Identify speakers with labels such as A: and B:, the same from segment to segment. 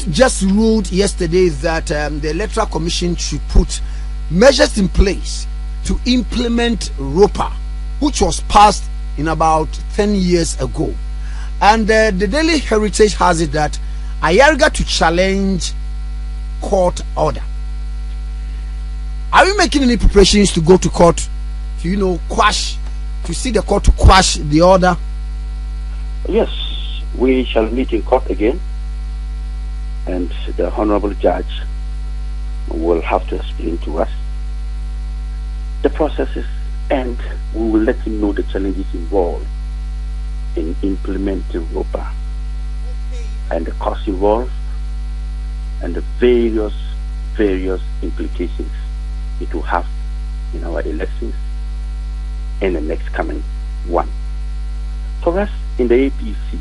A: court just ruled yesterday that the Electoral Commission should put measures in place to implement ROPAA, which was passed in about 10 years ago. And the Daily Heritage has it that Ayariga to challenge court order. Are you making any preparations to go to court to, quash, to see the court to quash the order?
B: Yes, we shall meet in court again, and the Honorable Judge will have to explain to us the processes, and we will let him know the challenges involved in implementing ROPAA and the costs involved and the various implications it will have in our elections in the next coming one. For us in the APC,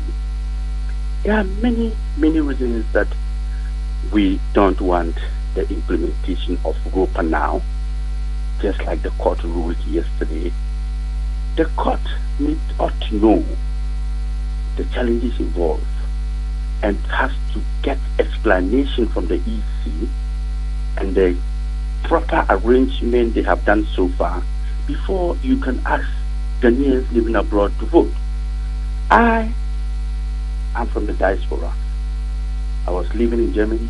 B: there are many reasons that we don't want the implementation of ROPAA now, just like the court ruled yesterday. The court ought to know the challenges involved and has to get explanation from the EC and the proper arrangement they have done so far before you can ask Ghanaians living abroad to vote. I am from the diaspora. I was living in Germany,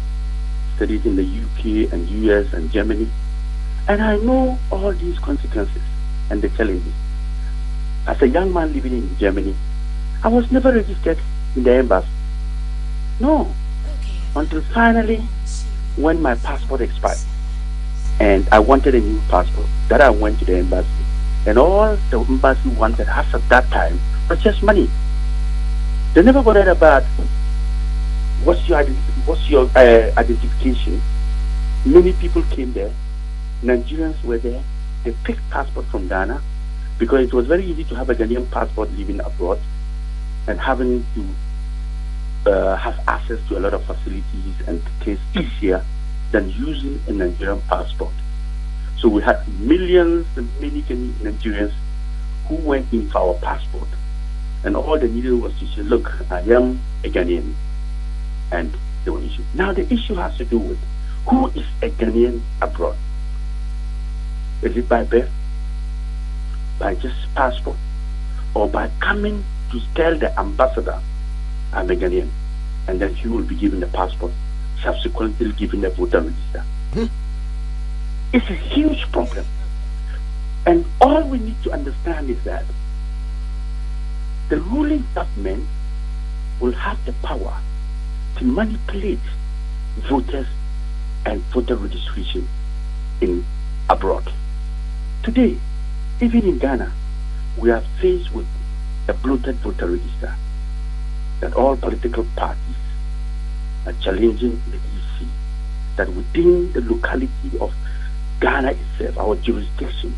B: studied in the UK and US and Germany, and I know all these consequences and the challenges. As a young man living in Germany, I was never registered in the embassy. No. Until finally, when my passport expired, and I wanted a new passport, that I went to the embassy, and all the embassy wanted us at that time was just money. They never bothered about what's your identification. Many people came there. Nigerians were there. They picked passport from Ghana because it was very easy to have a Ghanaian passport living abroad and having to have access to a lot of facilities and things easier than using a Nigerian passport. So we had millions and many Nigerians who went in for our passport, and all they needed was to say, look, I am a Ghanaian, and they were issued. Now the issue has to do with who is a Ghanaian abroad. Is it by birth, by just passport, or by coming to tell the ambassador I'm a Ghanaian, and then he will be given the passport, subsequently given the voter register? It's a huge problem. And all we need to understand is that the ruling government will have the power to manipulate voters and voter registration in abroad. Today, even in Ghana, we are faced with a bloated voter register that all political parties are challenging the EC, that within the locality of Ghana itself, our jurisdiction,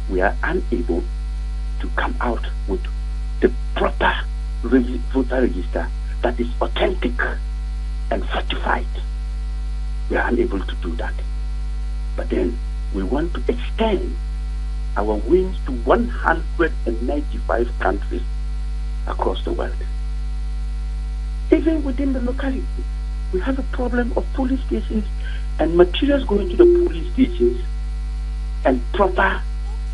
B: we are unable to come out with the proper voter register that is authentic and certified. We are unable to do that. But then we want to extend our wings to 195 countries across the world. Even within the locality, we have a problem of police stations and materials going to the police stations and proper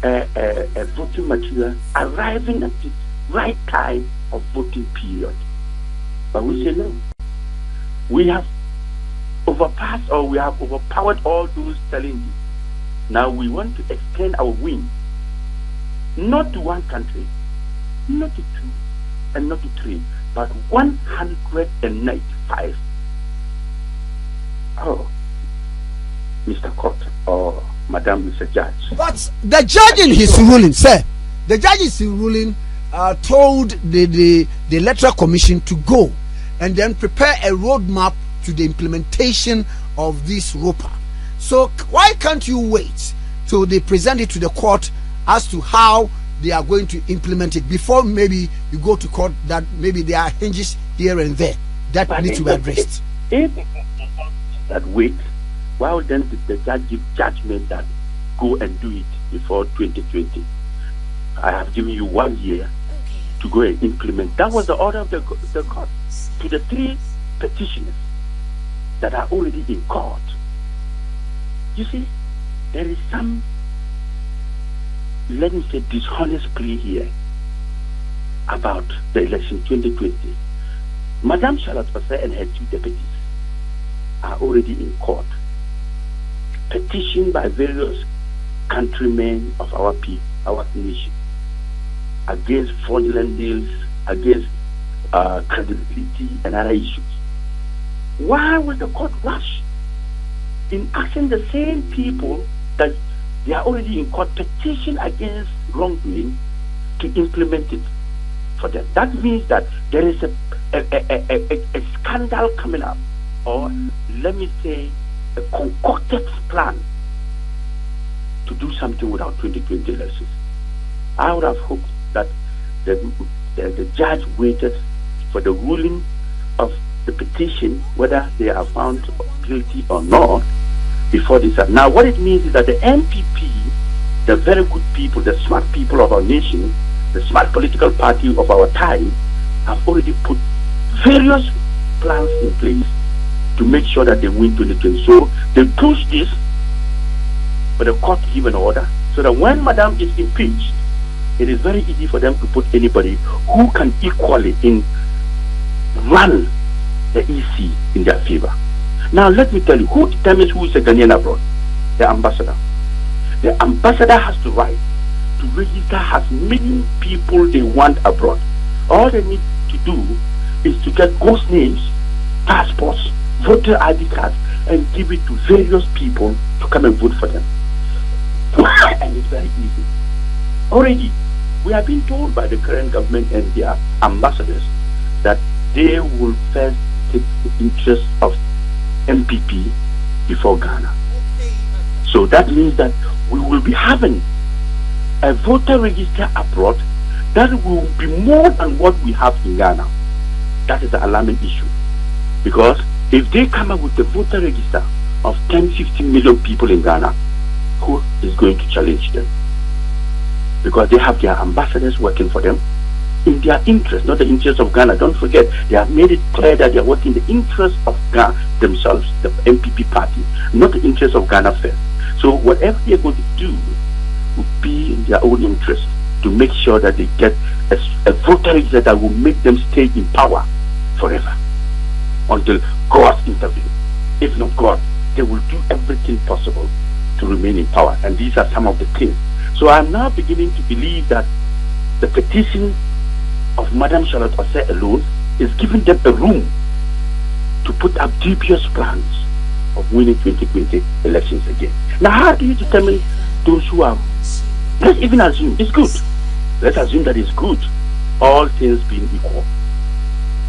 B: voting material arriving at the right time of voting period. But we say no. We have overpassed, or we have overpowered all those challenges. Now we want to extend our wing, not to one country, not to two, and not to three, but 195. Oh, Mr. Court, or Madam, Mr. Judge.
A: But the judge in his ruling, sir, the judge in his ruling told the Electoral Commission to go and then prepare a roadmap to the implementation of this ROPAA. So why can't you wait till they present it to the court as to how they are going to implement it before maybe you go to court, that maybe there are hinges here and there that need to be addressed?
B: If that wait, why then did the judge give judgment that go and do it before 2020? I have given you 1 year to go and implement. That was the order of the court to the three petitioners. that are already in court. You see, there is some, let me say, dishonest plea here about the election 2020. Madame Charlotte Osei and her two deputies are already in court, petitioned by various countrymen of our people, our nation, against fraudulent deals, against credibility and other issues. Why will the court rush in asking the same people that they are already in court petition against wrongdoing to implement it for them? That means that there is a scandal coming up, or let me say a concocted plan to do something without 2020 elections. I would have hoped that the judge waited for the ruling of the petition, whether they are found guilty or not, before this. Now, what it means is that the NPP, the very good people, the smart people of our nation, the smart political party of our time, have already put various plans in place to make sure that they win 2020. So they push this for the court to give an order, so that when Madam is impeached, it is very easy for them to put anybody who can equally run the EC in their favor. Now, let me tell you, who determines who is a Ghanaian abroad? The ambassador. The ambassador has the right to register as many people they want abroad. All they need to do is to get ghost names, passports, voter ID cards, and give it to various people to come and vote for them. And it's very easy. Already, we have been told by the current government and their ambassadors that they will first take the interest of NPP before Ghana. So that means that we will be having a voter register abroad that will be more than what we have in Ghana. That is the alarming issue. Because if they come up with the voter register of 10-15 million people in Ghana, who is going to challenge them? Because they have their ambassadors working for them in their interest, not the interest of Ghana. Don't forget, they have made it clear that they are working in the interest of Ghana themselves, the NPP party, not the interest of Ghana first. So whatever they are going to do will be in their own interest to make sure that they get a voter register that will make them stay in power forever until God intervenes. If not God, they will do everything possible to remain in power. And these are some of the things. So I'm now beginning to believe that the petition of Madam Charlotte Osei alone is giving them a room to put up dubious plans of winning 2020 elections again. Now, how do you determine those who are? Let's even assume it's good. Let's assume that it's good, all things being equal.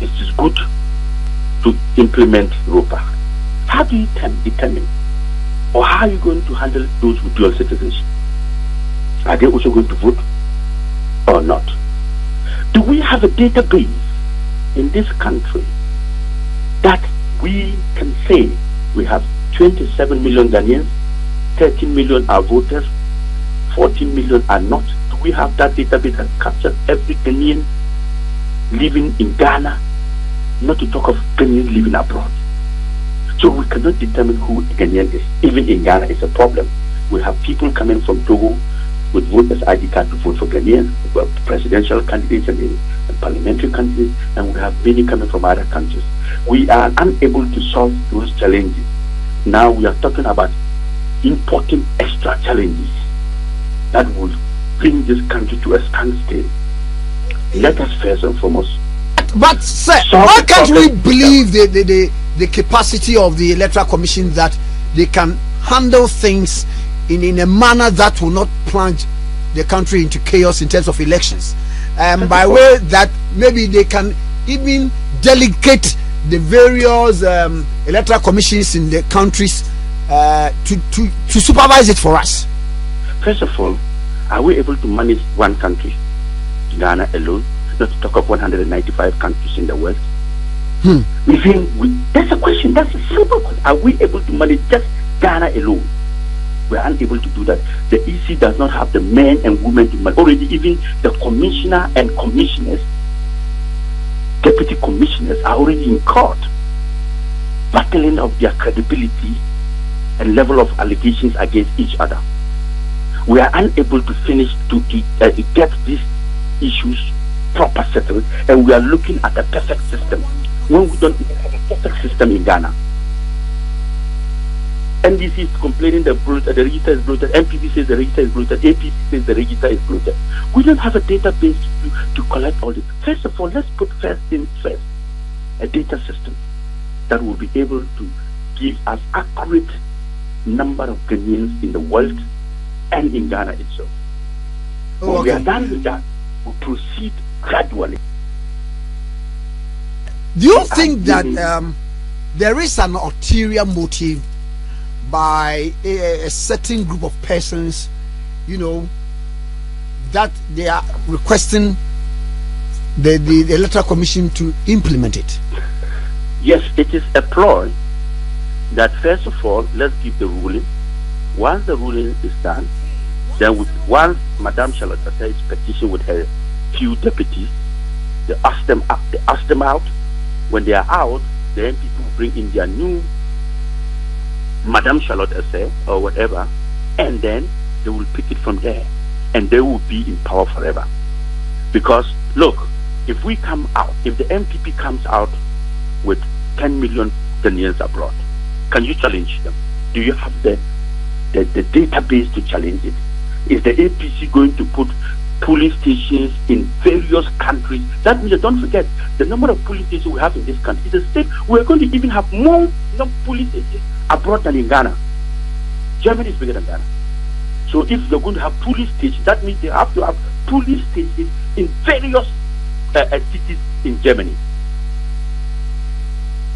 B: It is good to implement ROPAA. How do you determine, or how are you going to handle those with dual citizenship? Are they also going to vote or not? Do we have a database in this country that we can say we have 27 million Ghanaians, 13 million are voters, 14 million are not? Do we have that database that captures every Ghanaian living in Ghana, not to talk of Ghanaians living abroad? So we cannot determine who a Ghanaian is. Even in Ghana, it's a problem. We have people coming from Togo with voters ID card to vote for Ghanaians, presidential candidates and parliamentary candidates, and we have many coming from other countries. We are unable to solve those challenges. Now we are talking about importing extra challenges that will bring this country to a standstill. Let us first and foremost.
A: But sir, why can't we believe the capacity of the Electoral Commission that they can handle things in a manner that will not plunge the country into chaos in terms of elections? By way that maybe they can even delegate the various electoral commissions in the countries to supervise it for us.
B: First of all, are we able to manage one country, Ghana alone, not to talk of 195 countries in the world? That's a question. That's a simple question. Are we able to manage just Ghana alone? We are unable to do that. The EC does not have the men and women to manage. Already, even the commissioner and commissioners, deputy commissioners, are already in court. battling of their credibility and level of allegations against each other. We are unable to finish to get these issues proper settled, and we are looking at a perfect system when we don't even have a perfect system in Ghana. NDC is complaining the register is bloated, NPP says the register is bloated, APC says the register is bloated. We don't have a database to collect all this. First of all, let's put first things first, a data system that will be able to give us accurate number of Ghanaians in the world and in Ghana itself. When we are done with that, we proceed gradually.
A: Do you think that there is an ulterior motive by a certain group of persons, that they are requesting the Electoral Commission to implement it?
B: Yes, it is a ploy that first of all, let's give the ruling. Once the ruling is done, then once Madame Charlotte Assay's petition with her few deputies, they ask them out. When they are out, the MPP will bring in their new Madame Charlotte Assay or whatever, and then they will pick it from there, and they will be in power forever. Because look, if we come out, if the MPP comes out with 10 million Ghanaians abroad, can you challenge them? Do you have the database to challenge it? Is the APC going to put polling stations in various countries? That means, don't forget, the number of polling stations we have in this country is the same. We are going to even have more polling stations abroad than in Ghana. Germany is bigger than Ghana. So if you're going to have polling stations, that means they have to have polling stations in various cities in Germany.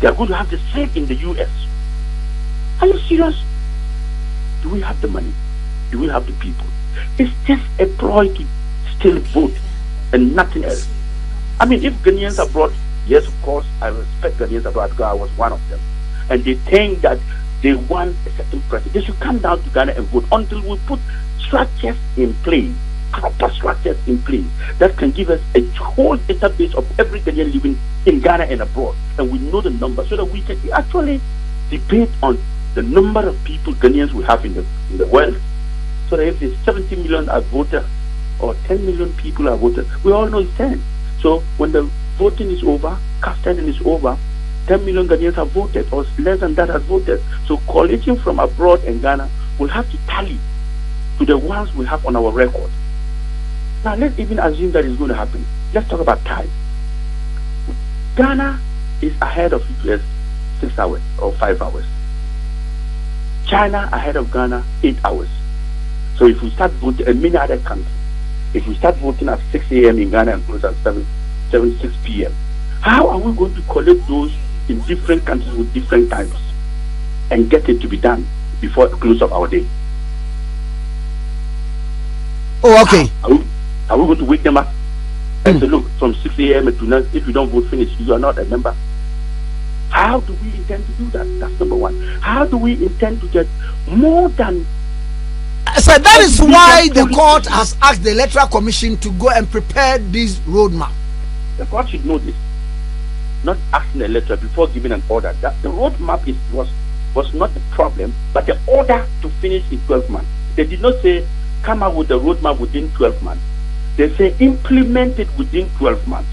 B: They are going to have the same in the US. Are you serious? Do we have the money? Do we have the people? It's just a ploy to still vote and nothing else. I mean, if Ghanaians abroad, yes, of course, I respect Ghanaians abroad because I was one of them. And they think that they want a certain president. They should come down to Ghana and vote until we put structures in place, proper structures in place that can give us a whole database of every Ghanaian living in Ghana and abroad. And we know the number so that we can actually debate on the number of people Ghanaians we have in the world. So that if there's 70 million are voted or 10 million people are voted, we all know it's 10. So when the voting is over, casting is over, 10 million Ghanaians have voted, or less than that have voted. So coalition from abroad and Ghana will have to tally to the ones we have on our record. Now let's even assume that is going to happen. Let's talk about time. Ghana is ahead of US 6 hours or 5 hours. China ahead of Ghana 8 hours. So if we start voting, and many other countries, if we start voting at 6 a.m. in Ghana and close at 6 p.m., how are we going to collect those in different countries with different times and get it to be done before the close of our day?
A: Oh, okay.
B: Are we going to wake them up and say, look, from 6 a.m. to 9, if you don't vote finish, you are not a member? How do we intend to do that? That's number one. How do we intend to get more than...
A: So that is why the court has asked the Electoral Commission to go and prepare this roadmap.
B: The court should know this. Not asking the electoral before giving an order. That the roadmap was not the problem, but the order to finish in 12 months. They did not say come out with the roadmap within 12 months. They say implement it within 12 months.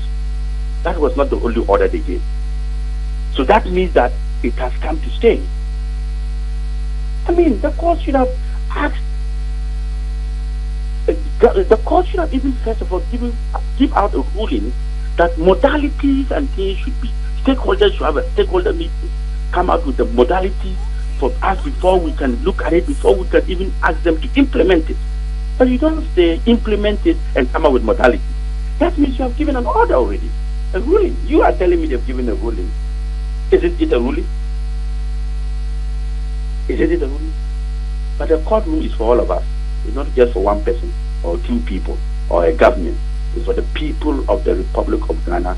B: That was not the only order they gave. So that means that it has come to stay. I mean, the court should have asked. The court should have even first of all give out a ruling that modalities and things should be. Stakeholders should have a stakeholder meeting, come out with the modalities for us before we can look at it, before we can even ask them to implement it. But you don't say implement it and come out with modalities. That means you have given an order already, a ruling. You are telling me they've given a ruling. Isn't it a ruling? Isn't it a ruling? But the courtroom is for all of us. It's not just for one person or two people or a government. It's for the people of the Republic of Ghana